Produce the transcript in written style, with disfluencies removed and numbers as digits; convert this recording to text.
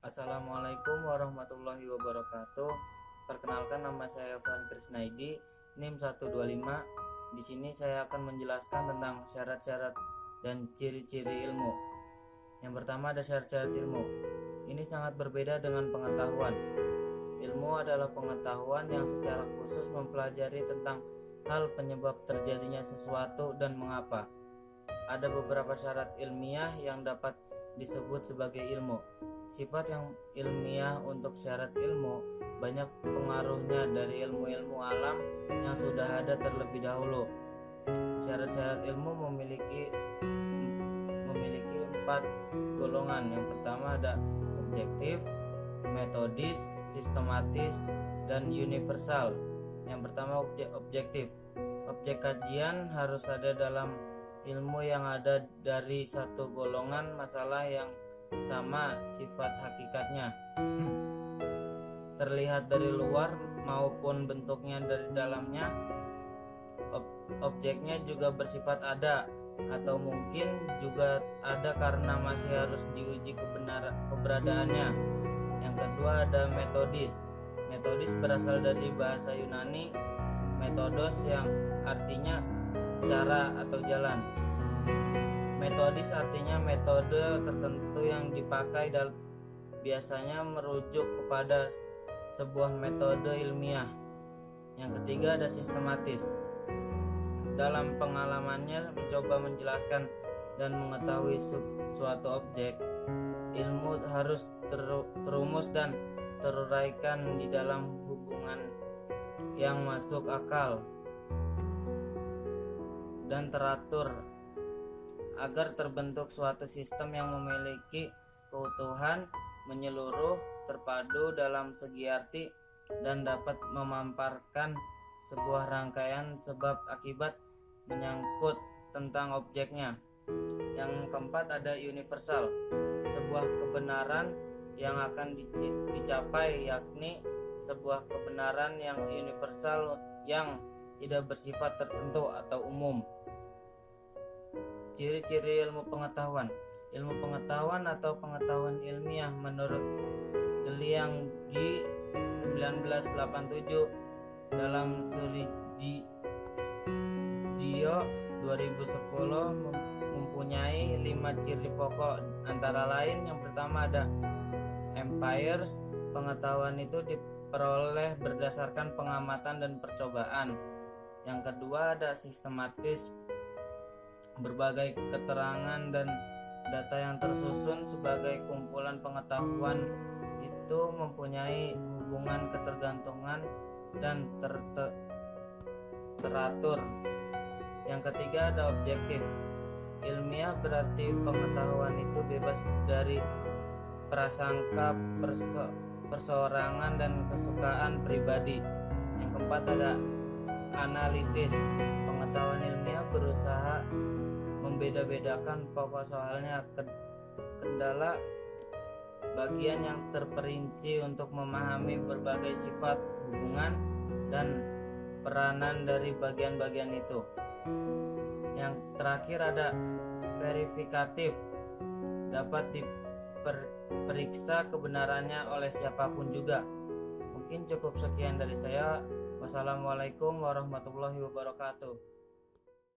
Assalamualaikum warahmatullahi wabarakatuh. Perkenalkan, nama saya Evan Krisnaidi, NIM 125. Di sini saya akan menjelaskan tentang syarat-syarat dan ciri-ciri ilmu. Yang pertama ada syarat-syarat ilmu. Ini sangat berbeda dengan pengetahuan. Ilmu adalah pengetahuan yang secara khusus mempelajari tentang hal penyebab terjadinya sesuatu dan mengapa. Ada beberapa syarat ilmiah yang dapat disebut sebagai ilmu. Sifat yang ilmiah untuk syarat ilmu banyak pengaruhnya dari ilmu-ilmu alam yang sudah ada terlebih dahulu. Syarat-syarat ilmu memiliki 4 golongan. Yang pertama ada objektif, metodis, sistematis, dan universal. Yang pertama objektif. Objek kajian harus ada dalam ilmu yang ada dari satu golongan masalah yang sama sifat hakikatnya, terlihat dari luar maupun bentuknya dari dalamnya. Objeknya juga bersifat ada atau mungkin juga ada karena masih harus diuji keberadaannya. Yang kedua ada metodis. Metodis berasal dari bahasa Yunani metodos yang artinya cara atau jalan. Metodis artinya metode tertentu yang dipakai dan biasanya merujuk kepada sebuah metode ilmiah. Yang ketiga ada sistematis. Dalam pengalamannya mencoba menjelaskan dan mengetahui suatu objek, ilmu harus terumus dan teruraikan di dalam hubungan yang masuk akal dan teratur agar terbentuk suatu sistem yang memiliki keutuhan, menyeluruh, terpadu dalam segi arti, dan dapat memaparkan sebuah rangkaian sebab akibat menyangkut tentang objeknya. Yang keempat ada universal. Sebuah kebenaran yang akan dicapai, yakni sebuah kebenaran yang universal yang tidak bersifat tertentu atau umum. Ciri-ciri ilmu pengetahuan. Ilmu pengetahuan atau pengetahuan ilmiah menurut Deliang G 1987 dalam suri Gio 2010 mempunyai 5 ciri pokok, antara lain yang pertama ada empires. Pengetahuan itu diperoleh berdasarkan pengamatan dan percobaan. Yang kedua ada sistematis. Berbagai keterangan dan data yang tersusun sebagai kumpulan pengetahuan itu mempunyai hubungan ketergantungan dan teratur. Yang ketiga ada objektif. Ilmiah berarti pengetahuan itu bebas dari prasangka, perseorangan, dan kesukaan pribadi. Yang keempat ada analitis. Pengetahuan ilmiah berusaha membeda-bedakan pokok soalnya, kendala bagian yang terperinci untuk memahami berbagai sifat, hubungan, dan peranan dari bagian-bagian itu. Yang terakhir ada verifikatif. Dapat diperiksa kebenarannya oleh siapapun juga. Mungkin cukup sekian dari saya. Wassalamualaikum warahmatullahi wabarakatuh.